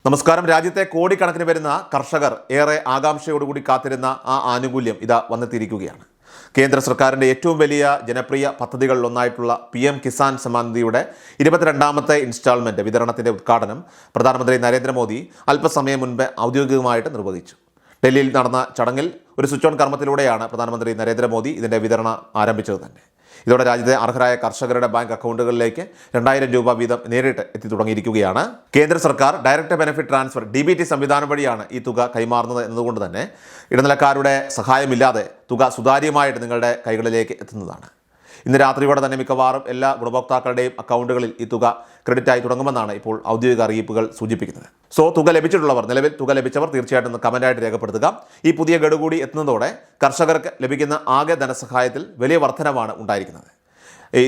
നമസ്കാരം. രാജ്യത്തെ കോടിക്കണക്കിന് വരുന്ന കർഷകർ ഏറെ ആകാംക്ഷയോടുകൂടി കാത്തിരുന്ന ആ ആനുകൂല്യം ഇതാ വന്നെത്തിയിരിക്കുകയാണ്. കേന്ദ്ര സർക്കാരിൻ്റെ ഏറ്റവും വലിയ ജനപ്രിയ പദ്ധതികളിലൊന്നായിട്ടുള്ള PM കിസാൻ സമ്മാൻ നിധിയുടെ 22ാമത്തെ ഇൻസ്റ്റാൾമെൻറ്റ് വിതരണത്തിൻ്റെ ഉദ്ഘാടനം പ്രധാനമന്ത്രി നരേന്ദ്രമോദി അല്പസമയം മുൻപ് ഔദ്യോഗികമായിട്ട് നിർവഹിച്ചു. ഡൽഹിയിൽ നടന്ന ചടങ്ങിൽ ഒരു സ്വിച്ച് ഓൺ കർമ്മത്തിലൂടെയാണ് പ്രധാനമന്ത്രി നരേന്ദ്രമോദി ഇതിൻ്റെ വിതരണം ആരംഭിച്ചത് തന്നെ. ഇതോടെ രാജ്യത്തെ അർഹരായ കർഷകരുടെ ബാങ്ക് അക്കൗണ്ടുകളിലേക്ക് 2000 രൂപ വീതം നേരിട്ട് എത്തി തുടങ്ങിയിരിക്കുകയാണ്. കേന്ദ്ര സർക്കാർ ഡയറക്റ്റ് ബെനിഫിറ്റ് ട്രാൻസ്ഫർ DBT സംവിധാനം വഴിയാണ് ഈ തുക കൈമാറുന്നത് എന്നതുകൊണ്ട് തന്നെ ഇടനിലക്കാരുടെ സഹായമില്ലാതെ തുക സുതാര്യമായിട്ട് നിങ്ങളുടെ കൈകളിലേക്ക് എത്തുന്നതാണ്. ഇന്ന് രാത്രിയോടെ തന്നെ മിക്കവാറും എല്ലാ ഗുണഭോക്താക്കളുടെയും അക്കൗണ്ടുകളിൽ ഈ തുക ക്രെഡിറ്റായി തുടങ്ങുമെന്നാണ് ഇപ്പോൾ ഔദ്യോഗിക അറിയിപ്പുകൾ സൂചിപ്പിക്കുന്നത്. തുക ലഭിച്ചിട്ടുള്ളവർ, നിലവിൽ തുക ലഭിച്ചവർ തീർച്ചയായിട്ടും കമൻ്റായിട്ട് രേഖപ്പെടുത്തുക. ഈ പുതിയ ഗഡു കൂടി എത്തുന്നതോടെ കർഷകർക്ക് ലഭിക്കുന്ന ആകെ ധനസഹായത്തിൽ വലിയ വർധനവാണ് ഉണ്ടായിരിക്കുന്നത്.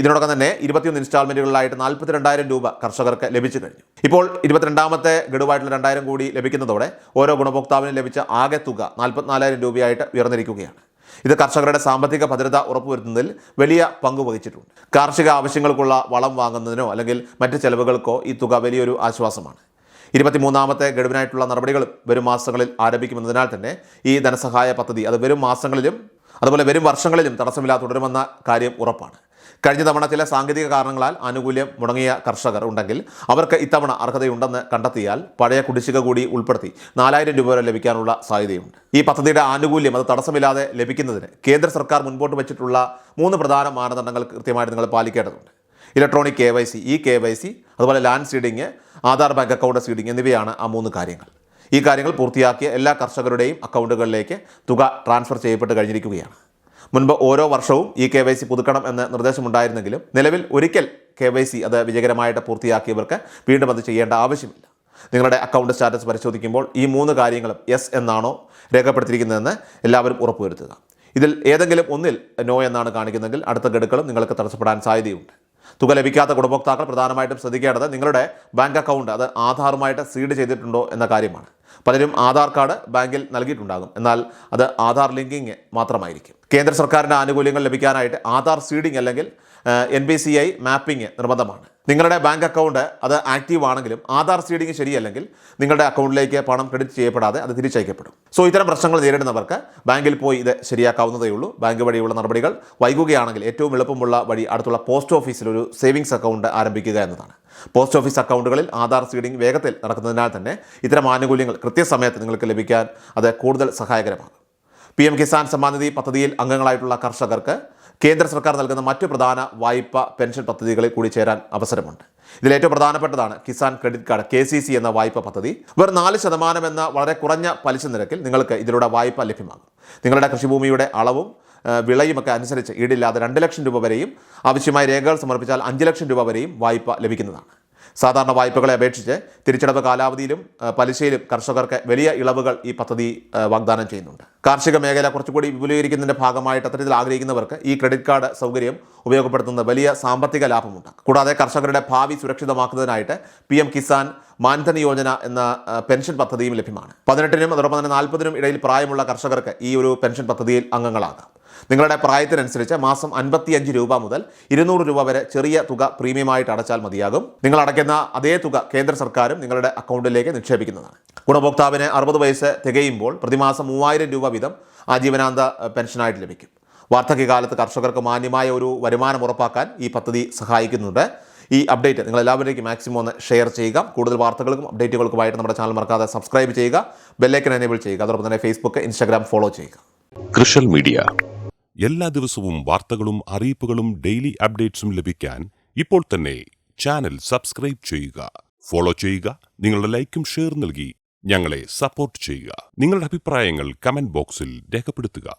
ഇതിനോടൊപ്പം തന്നെ 21 ഇൻസ്റ്റാൾമെൻറ്റുകളിലായിട്ട് 42,000 രൂപ കർഷകർക്ക് ലഭിച്ചു കഴിഞ്ഞു. ഇപ്പോൾ 22ാമത്തെ ഗഡുവായിട്ടുള്ള 2,000 കൂടി ലഭിക്കുന്നതോടെ ഓരോ ഗുണഭോക്താവിനും ലഭിച്ച ആകെ തുക 44,000 രൂപയായിട്ട് ഉയർന്നിരിക്കുകയാണ്. ഇത് കർഷകരുടെ സാമ്പത്തിക ഭദ്രത ഉറപ്പുവരുത്തുന്നതിൽ വലിയ പങ്ക് വഹിച്ചിട്ടുണ്ട്. കാർഷിക ആവശ്യങ്ങൾക്കുള്ള വളം വാങ്ങുന്നതിനോ അല്ലെങ്കിൽ മറ്റ് ചെലവുകൾക്കോ ഈ തുക വലിയൊരു ആശ്വാസമാണ്. 23ാമത്തെ ഗഡുവിനായിട്ടുള്ള നടപടികളും വരും മാസങ്ങളിൽ ആരംഭിക്കുമെന്നതിനാൽ തന്നെ ഈ ധനസഹായ പദ്ധതി അത് വരും മാസങ്ങളിലും അതുപോലെ വരും വർഷങ്ങളിലും തടസ്സമില്ലാതെ തുടരുമെന്ന കാര്യം ഉറപ്പാണ്. കഴിഞ്ഞ തവണ ചില സാങ്കേതിക കാരണങ്ങളാൽ ആനുകൂല്യം മുടങ്ങിയ കർഷകർ ഉണ്ടെങ്കിൽ അവർക്ക് ഇത്തവണ അർഹതയുണ്ടെന്ന് കണ്ടെത്തിയാൽ പഴയ കുടിശ്ശിക കൂടി ഉൾപ്പെടുത്തി 4,000 രൂപ വരെ ലഭിക്കാനുള്ള സാധ്യതയുണ്ട്. ഈ പദ്ധതിയുടെ ആനുകൂല്യം അത് തടസ്സമില്ലാതെ ലഭിക്കുന്നതിന് കേന്ദ്ര സർക്കാർ മുൻപോട്ട് വെച്ചിട്ടുള്ള 3 പ്രധാന മാനദണ്ഡങ്ങൾ കൃത്യമായിട്ട് നിങ്ങൾ പാലിക്കേണ്ടതുണ്ട്. ഇലക്ട്രോണിക് KYC, KYC, അതുപോലെ land seeding, Aadhaar bank account seeding എന്നിവയാണ് ആ 3 കാര്യങ്ങൾ. ഈ കാര്യങ്ങൾ പൂർത്തിയാക്കിയ എല്ലാ കർഷകരുടെയും അക്കൗണ്ടുകളിലേക്ക് തുക ട്രാൻസ്ഫർ ചെയ്യപ്പെട്ട് കഴിഞ്ഞിരിക്കുകയാണ്. മുൻപ് ഓരോ വർഷവും ഈ KYC പുതുക്കണം എന്ന നിർദ്ദേശമുണ്ടായിരുന്നെങ്കിലും നിലവിൽ ഒരിക്കൽ KYC അത് വിജയകരമായിട്ട് പൂർത്തിയാക്കിയവർക്ക് വീണ്ടും അത് ചെയ്യേണ്ട ആവശ്യമില്ല. നിങ്ങളുടെ അക്കൗണ്ട് സ്റ്റാറ്റസ് പരിശോധിക്കുമ്പോൾ ഈ 3 കാര്യങ്ങളും യെസ് എന്നാണോ രേഖപ്പെടുത്തിയിരിക്കുന്നതെന്ന് എല്ലാവരും ഉറപ്പുവരുത്തുക. ഇതിൽ ഏതെങ്കിലും ഒന്നിൽ നോ എന്നാണ് കാണിക്കുന്നതെങ്കിൽ അടുത്ത ഗഡുക്കളും നിങ്ങൾക്ക് തടസ്സപ്പെടാൻ സാധ്യതയുണ്ട്. തുക ലഭിക്കാത്ത ഗുണഭോക്താക്കൾ പ്രധാനമായിട്ടും ശ്രദ്ധിക്കേണ്ടത് നിങ്ങളുടെ ബാങ്ക് അക്കൗണ്ട് അത് ആധാറുമായിട്ട് സീഡ് ചെയ്തിട്ടുണ്ടോ എന്ന കാര്യമാണ്. പലരും ആധാർ കാർഡ് ബാങ്കിൽ നൽകിയിട്ടുണ്ടാകും, എന്നാൽ അത് ആധാർ ലിങ്കിങ് മാത്രമായിരിക്കും. കേന്ദ്ര സർക്കാരിൻ്റെ ആനുകൂല്യങ്ങൾ ലഭിക്കാനായിട്ട് ആധാർ സീഡിംഗ് അല്ലെങ്കിൽ NPCI മാപ്പിംഗ് നിർബന്ധമാണ്. നിങ്ങളുടെ ബാങ്ക് അക്കൗണ്ട് അത് ആക്റ്റീവ് ആണെങ്കിലും ആധാർ സീഡിംഗ് ശരിയല്ലെങ്കിൽ നിങ്ങളുടെ അക്കൗണ്ടിലേക്ക് പണം ക്രെഡിറ്റ് ചെയ്യപ്പെടാതെ അത് തിരിച്ചയക്കപ്പെടും. ഇത്തരം പ്രശ്നങ്ങൾ നേരിടുന്നവർക്ക് ബാങ്കിൽ പോയി ഇത് ശരിയാക്കാവുന്നതേ ഉള്ളൂ. ബാങ്ക് വഴിയുള്ള നടപടികൾ വൈകുകയാണെങ്കിൽ ഏറ്റവും എളുപ്പമുള്ള വഴി അടുത്തുള്ള പോസ്റ്റ് ഓഫീസിൽ ഒരു സേവിങ്സ് അക്കൗണ്ട് ആരംഭിക്കുക എന്നതാണ്. പോസ്റ്റ് ഓഫീസ് അക്കൗണ്ടുകളിൽ ആധാർ സീഡിംഗ് വേഗത്തിൽ നടക്കുന്നതിനാൽ തന്നെ ഇത്തരം ആനുകൂല്യങ്ങൾ കൃത്യസമയത്ത് നിങ്ങൾക്ക് ലഭിക്കാൻ അത് കൂടുതൽ സഹായകരമാകും. PM കിസാൻ സമ്മാൻ നിധി പദ്ധതിയിൽ അംഗങ്ങളായിട്ടുള്ള കർഷകർക്ക് കേന്ദ്ര സർക്കാർ നൽകുന്ന മറ്റു പ്രധാന വായ്പ പെൻഷൻ പദ്ധതികളിൽ കൂടി ചേരാൻ അവസരമുണ്ട്. ഇതിലേറ്റവും പ്രധാനപ്പെട്ടതാണ് കിസാൻ ക്രെഡിറ്റ് കാർഡ് KCC എന്ന വായ്പ പദ്ധതി. വെറും 4% എന്ന വളരെ കുറഞ്ഞ പലിശ നിരക്കിൽ നിങ്ങൾക്ക് ഇതിലൂടെ വായ്പ ലഭ്യമാകും. നിങ്ങളുടെ കൃഷിഭൂമിയുടെ അളവും വിളയുമൊക്കെ അനുസരിച്ച് ഈടില്ലാതെ 2 ലക്ഷം രൂപ വരെയും ആവശ്യമായ രേഖകൾ സമർപ്പിച്ചാൽ 5 ലക്ഷം രൂപ വരെയും വായ്പ ലഭിക്കുന്നതാണ്. സാധാരണ വായ്പകളെ അപേക്ഷിച്ച് തിരിച്ചടവ് കാലാവധിയിലും പലിശയിലും കർഷകർക്ക് വലിയ ഇളവുകൾ ഈ പദ്ധതി വാഗ്ദാനം ചെയ്യുന്നുണ്ട്. കാർഷിക മേഖല കുറച്ചുകൂടി വിപുലീകരിക്കുന്നതിൻ്റെ ഭാഗമായിട്ട് അത്തരത്തിൽ ആഗ്രഹിക്കുന്നവർക്ക് ഈ ക്രെഡിറ്റ് കാർഡ് സൗകര്യം ഉപയോഗപ്പെടുത്തുന്ന വലിയ സാമ്പത്തിക ലാഭമുണ്ട്. കൂടാതെ കർഷകരുടെ ഭാവി സുരക്ഷിതമാക്കുന്നതിനായിട്ട് PM കിസാൻ മാൻധൻ യോജന എന്ന പെൻഷൻ പദ്ധതിയും ലഭ്യമാണ്. 18-നും അതോടൊപ്പം തന്നെ 40-നും ഇടയിൽ പ്രായമുള്ള കർഷകർക്ക് ഈ ഒരു പെൻഷൻ പദ്ധതിയിൽ അംഗങ്ങളാകാം. നിങ്ങളുടെ പ്രായത്തിനനുസരിച്ച് മാസം 55 രൂപ മുതൽ 200 രൂപ വരെ ചെറിയ തുക പ്രീമിയമായിട്ട് അടച്ചാൽ മതിയാകും. നിങ്ങൾ അടയ്ക്കുന്ന അതേ തുക കേന്ദ്ര സർക്കാരും നിങ്ങളുടെ അക്കൗണ്ടിലേക്ക് നിക്ഷേപിക്കുന്നതാണ്. ഗുണഭോക്താവിന് 60 വയസ്സ് തികയുമ്പോൾ പ്രതിമാസം 3,000 രൂപ വീതം ആജീവനാന്ത പെൻഷനായിട്ട് ലഭിക്കും. വാർദ്ധക്യകാലത്ത് കർഷകർക്ക് മാന്യമായ ഒരു വരുമാനം ഉറപ്പാക്കാൻ ഈ പദ്ധതി സഹായിക്കുന്നുണ്ട്. ഈ അപ്ഡേറ്റ് നിങ്ങൾ എല്ലാവരിലേക്കും മാക്സിമം ഒന്ന് ഷെയർ ചെയ്യുക. കൂടുതൽ വാർത്തകൾക്കും അപ്ഡേറ്റുകൾക്കുമായിട്ട് നമ്മുടെ ചാനൽ മറക്കാതെ സബ്സ്ക്രൈബ് ചെയ്യുക, ബെല്ലൈക്കൻ എനേബിൾ ചെയ്യുക. അതോടൊപ്പം തന്നെ ഫേസ്ബുക്ക്, ഇൻസ്റ്റാഗ്രാം ഫോളോ ചെയ്യുക. കൃഷൽ മീഡിയ എല്ലാ ദിവസവും വാർത്തകളും അറിയിപ്പുകളും ഡെയിലി അപ്ഡേറ്റ്സും ലഭിക്കാൻ ഇപ്പോൾ തന്നെ ചാനൽ സബ്സ്ക്രൈബ് ചെയ്യുക, ഫോളോ ചെയ്യുക. നിങ്ങളുടെ ലൈക്കും ഷെയർ നൽകി ഞങ്ങളെ സപ്പോർട്ട് ചെയ്യുക. നിങ്ങളുടെ അഭിപ്രായങ്ങൾ കമന്റ് ബോക്സിൽ രേഖപ്പെടുത്തുക.